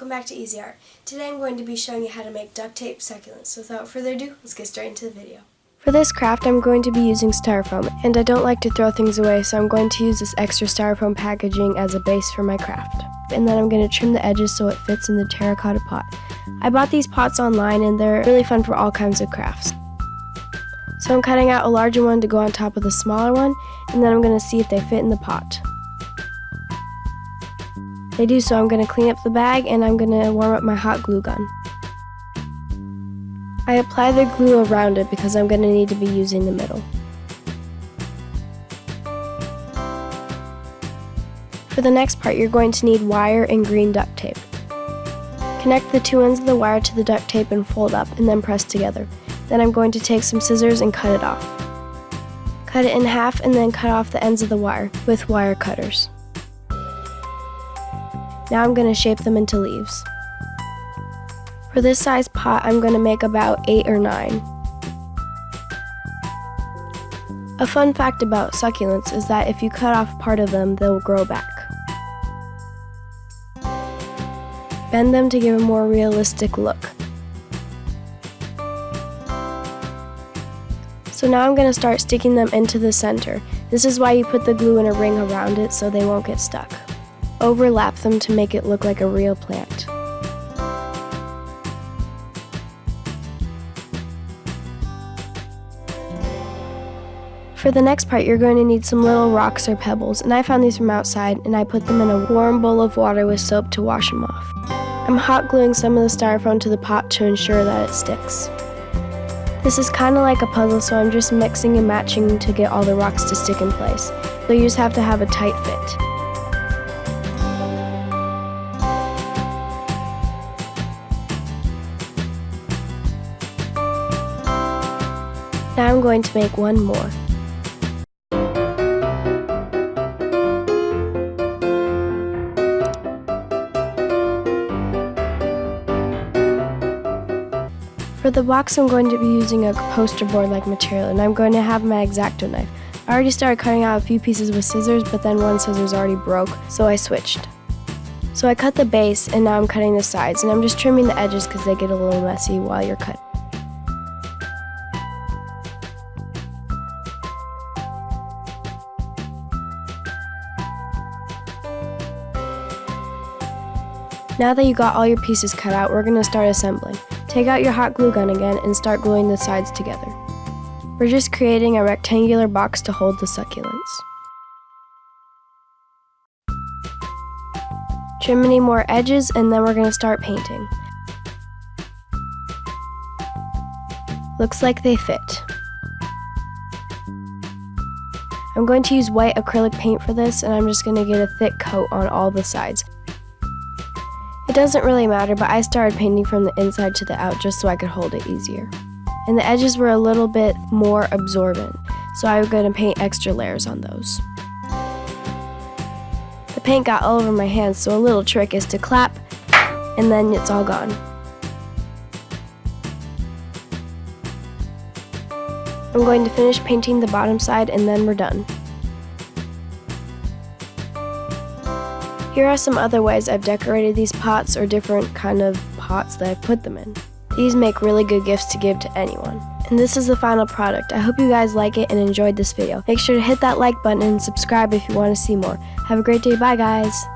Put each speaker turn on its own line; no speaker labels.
welcome back to Easy Art. Today I'm going to be showing you how to make duct tape succulents. So without further ado, let's get straight into the video. For this craft I'm going to be using styrofoam, and I don't like to throw things away, so I'm going to use this extra styrofoam packaging as a base for my craft. And then I'm going to trim the edges so it fits in the terracotta pot. I bought these pots online and they're really fun for all kinds of crafts. So I'm cutting out a larger one to go on top of the smaller one, and then I'm going to see if they fit in the pot. They do, so I'm going to clean up the bag and I'm going to warm up my hot glue gun. I apply the glue around it because I'm going to need to be using the middle. For the next part, you're going to need wire and green duct tape. Connect the two ends of the wire to the duct tape and fold up and then press together. Then I'm going to take some scissors and cut it off. Cut it in half and then cut off the ends of the wire with wire cutters. Now I'm going to shape them into leaves. For this size pot, I'm going to make about 8 or 9. A fun fact about succulents is that if you cut off part of them, they'll grow back. Bend them to give a more realistic look. So now I'm going to start sticking them into the center. This is why you put the glue in a ring around it so they won't get stuck. Overlap them to make it look like a real plant. For the next part, you're going to need some little rocks or pebbles, and I found these from outside and I put them in a warm bowl of water with soap to wash them off. I'm hot gluing some of the styrofoam to the pot to ensure that it sticks. This is kind of like a puzzle, so I'm just mixing and matching to get all the rocks to stick in place. So you just have to have a tight fit. Now I'm going to make one more. For the box, I'm going to be using a poster board-like material, and I'm going to have my X-Acto knife. I already started cutting out a few pieces with scissors, but then one scissors already broke, so I switched. So I cut the base, and now I'm cutting the sides, and I'm just trimming the edges because they get a little messy while you're cutting. Now that you got all your pieces cut out, we're going to start assembling. Take out your hot glue gun again and start gluing the sides together. We're just creating a rectangular box to hold the succulents. Trim any more edges and then we're going to start painting. Looks like they fit. I'm going to use white acrylic paint for this, and I'm just going to get a thick coat on all the sides. It doesn't really matter, but I started painting from the inside to the out just so I could hold it easier. And the edges were a little bit more absorbent, so I was going to paint extra layers on those. The paint got all over my hands, so a little trick is to clap, and then it's all gone. I'm going to finish painting the bottom side and then we're done. Here are some other ways I've decorated these pots, or different kind of pots that I've put them in. These make really good gifts to give to anyone. And this is the final product. I hope you guys like it and enjoyed this video. Make sure to hit that like button and subscribe if you want to see more. Have a great day. Bye guys!